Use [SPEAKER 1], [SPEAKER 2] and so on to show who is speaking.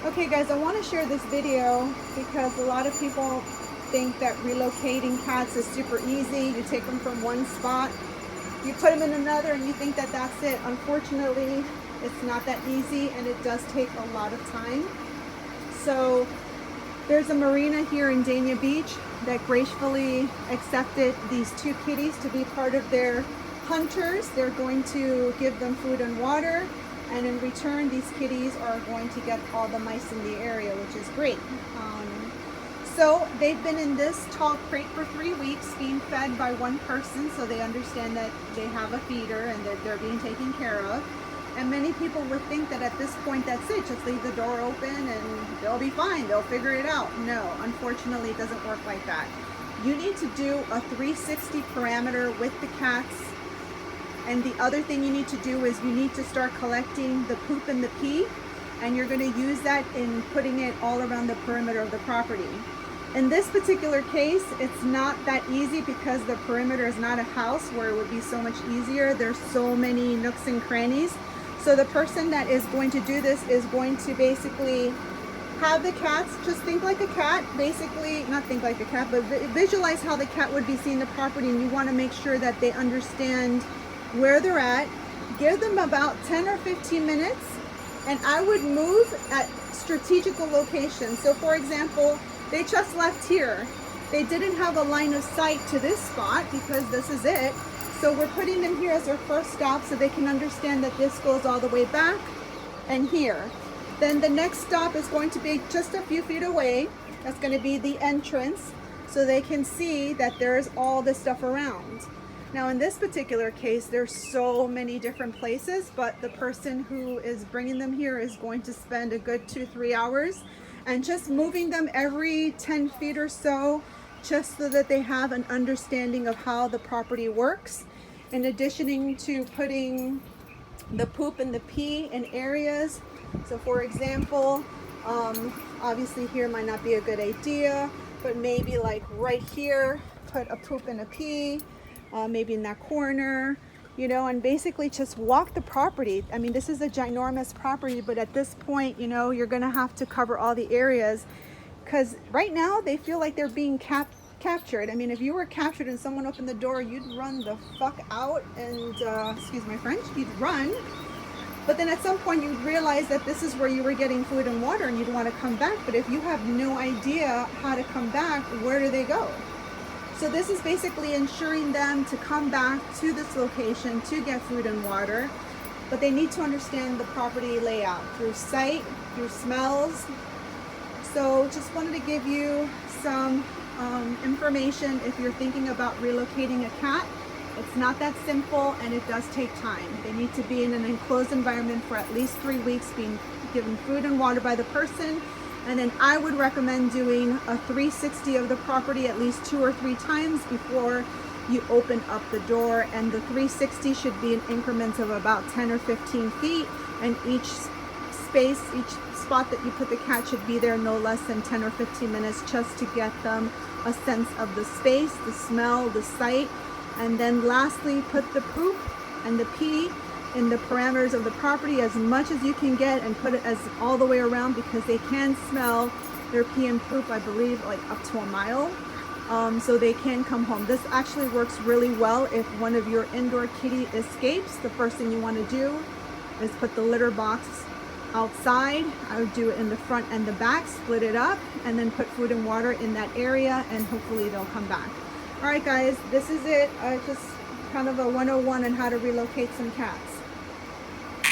[SPEAKER 1] Okay guys, I want to share this video because a lot of people think that relocating cats is super easy. You take them from one spot, you put them in another, and you think that that's it. Unfortunately, it's not that easy, and it does take a lot of time. So there's a marina here in Dania Beach that gracefully accepted these two kitties to be part of their hunters. They're going to give them food and water, and in return these kitties are going to get all the mice in the area, which is great. So they've been in this tall crate for 3 weeks being fed by one person, so they understand that they have a feeder and they're being taken care of. And many people would think that at this point that's it, just leave the door open and they'll be fine, they'll figure it out. No, unfortunately it doesn't work like that. You need to do a 360 parameter with the cats. And the other thing you need to do is you need to start collecting the poop and the pee, and you're going to use that in putting it all around the perimeter of the property. In this particular case, it's not that easy because the perimeter is not a house where it would be so much easier. There's so many nooks and crannies. So the person that is going to do this is going to basically have the cats just think like a cat, basically not think like a cat, but visualize how the cat would be seeing the property, and you want to make sure that they understand where they're at. Give them about 10 or 15 minutes, and I would move at strategical locations. So for example, they just left here. They didn't have a line of sight to this spot because this is it. So we're putting them here as their first stop so they can understand that this goes all the way back and here. Then the next stop is going to be just a few feet away. That's going to be the entrance, so they can see that there's all this stuff around. Now in this particular case, there's so many different places, but the person who is bringing them here is going to spend a good 2-3 hours and just moving them every 10 feet or so, just so that they have an understanding of how the property works. In addition to putting the poop and the pee in areas. So for example, obviously here might not be a good idea, but maybe like right here, put a poop and a pee. Maybe in that corner, you know, and basically just walk the property. I mean, this is a ginormous property, but at this point, you know, you're gonna have to cover all the areas, because right now they feel like they're being captured. I mean, if you were captured and someone opened the door, you'd run the fuck out and, excuse my French, you'd run. But then at some point you'd realize that this is where you were getting food and water and you'd want to come back. But if you have no idea how to come back, where do they go? So this is basically ensuring them to come back to this location to get food and water, but they need to understand the property layout through sight, through smells. So just wanted to give you some information if you're thinking about relocating a cat. It's not that simple, and it does take time. They need to be in an enclosed environment for at least 3 weeks, being given food and water by the person. And then I would recommend doing a 360 of the property at least 2 or 3 times before you open up the door. And the 360 should be in increments of about 10 or 15 feet. And each space, each spot that you put the cat should be there no less than 10 or 15 minutes, just to get them a sense of the space, the smell, the sight. And then lastly, put the poop and the pee in the parameters of the property as much as you can get, and put it as all the way around, because they can smell their pee and poop, I believe, like up to a mile. So they can come home. This actually works really well if one of your indoor kitty escapes. The first thing you want to do is put the litter box outside. I would do it in the front and the back, split it up, and then put food and water in that area, and hopefully they'll come back. All right guys, this is it. Just kind of a 101 on how to relocate some cats.